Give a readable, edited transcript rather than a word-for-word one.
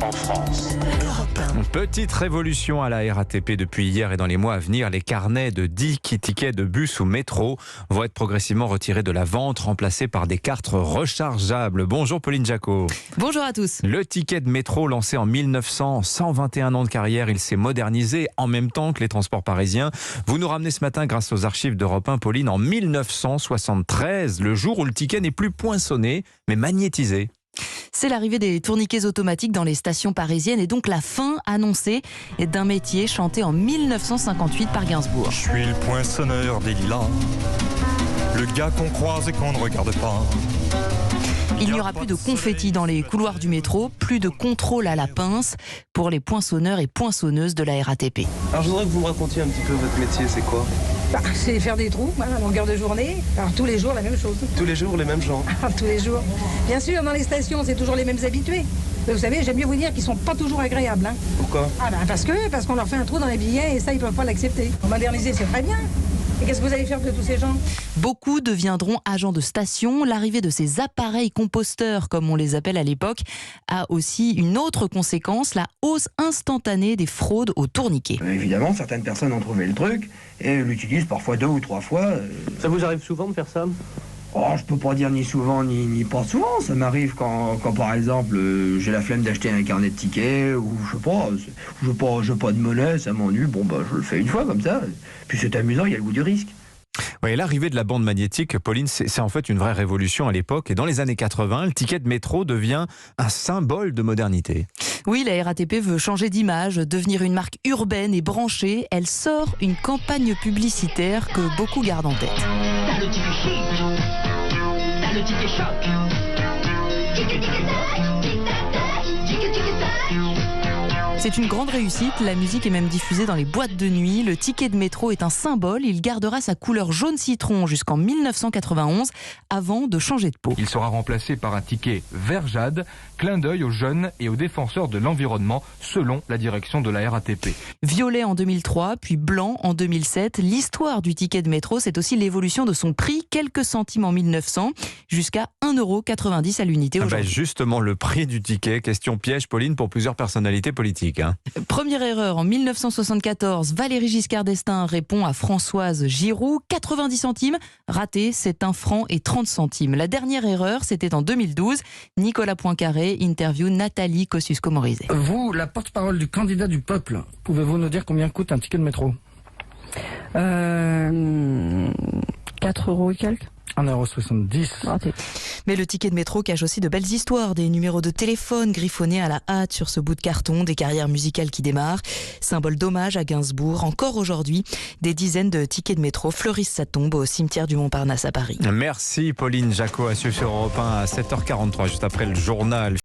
en France. Petite révolution à la RATP depuis hier et dans les mois à venir. Les carnets de 10 tickets de bus ou métro vont être progressivement retirés de la vente, remplacés par des cartes rechargeables. Bonjour Pauline Jacot. Bonjour à tous. Le ticket de métro lancé en 1900, 121 ans de carrière, il s'est modernisé en même temps que les transports parisiens. Vous nous ramenez ce matin grâce aux archives d'Europe 1, Pauline, en 1973, le jour où le ticket n'est plus poinçonné mais magnétisé. C'est l'arrivée des tourniquets automatiques dans les stations parisiennes et donc la fin annoncée d'un métier chanté en 1958 par Gainsbourg. Je suis le poinçonneur des lilas, le gars qu'on croise et qu'on ne regarde pas. Il n'y aura plus de confettis dans les couloirs du métro, plus de contrôle à la pince pour les poinçonneurs et poinçonneuses de la RATP. Alors je voudrais que vous me racontiez un petit peu votre métier, c'est quoi? C'est faire des trous, à longueur de journée. Alors tous les jours, la même chose. Tous les jours, les mêmes gens? Tous les jours. Bien sûr, dans les stations, c'est toujours les mêmes habitués. Mais vous savez, j'aime mieux vous dire qu'ils sont pas toujours agréables. Hein. Pourquoi? Parce qu'on leur fait un trou dans les billets et ça, ils peuvent pas l'accepter. Moderniser, c'est très bien. Et qu'est-ce que vous allez faire de tous ces gens? Beaucoup deviendront agents de station. L'arrivée de ces appareils composteurs, comme on les appelle à l'époque, a aussi une autre conséquence, la hausse instantanée des fraudes aux tourniquets. Évidemment, certaines personnes ont trouvé le truc et l'utilisent parfois 2 ou 3 fois. Ça vous arrive souvent de faire ça? Oh, je peux pas dire ni souvent ni pas souvent. Ça m'arrive quand par exemple j'ai la flemme d'acheter un carnet de tickets ou je sais pas de monnaie, ça m'ennuie. Bon je le fais une fois comme ça. Puis c'est amusant, il y a le goût du risque. Oui, l'arrivée de la bande magnétique, Pauline, c'est en fait une vraie révolution à l'époque. Et dans les années 80, le ticket de métro devient un symbole de modernité. Oui, la RATP veut changer d'image, devenir une marque urbaine et branchée. Elle sort une campagne publicitaire que beaucoup gardent en tête. T'as le ticket chic, t'as le ticket choc. Ticket, ticket, tac, tic, tac, tac, ticket, ticket, tac. C'est une grande réussite, la musique est même diffusée dans les boîtes de nuit. Le ticket de métro est un symbole, il gardera sa couleur jaune citron jusqu'en 1991 avant de changer de peau. Il sera remplacé par un ticket vert jade, clin d'œil aux jeunes et aux défenseurs de l'environnement selon la direction de la RATP. Violet en 2003, puis blanc en 2007. L'histoire du ticket de métro, c'est aussi l'évolution de son prix, quelques centimes en 1900 jusqu'à 1,90 € à l'unité aujourd'hui. Justement, le prix du ticket, question piège, Pauline, pour plusieurs personnalités politiques. Première erreur, en 1974, Valéry Giscard d'Estaing répond à Françoise Giroud, 90 centimes, raté, c'est 1 franc et 30 centimes. La dernière erreur, c'était en 2012, Nicolas Poincaré, interview Nathalie Kosciusko-Morizet. Vous, la porte-parole du candidat du peuple, pouvez-vous nous dire combien coûte un ticket de métro? 4 € et quelques. 1,70 €. Mais le ticket de métro cache aussi de belles histoires, des numéros de téléphone griffonnés à la hâte sur ce bout de carton, des carrières musicales qui démarrent, symbole d'hommage à Gainsbourg. Encore aujourd'hui, des dizaines de tickets de métro fleurissent sa tombe au cimetière du Montparnasse à Paris. Merci Pauline Jacot, à suivre sur Europe 1 à 7h43, juste après le journal.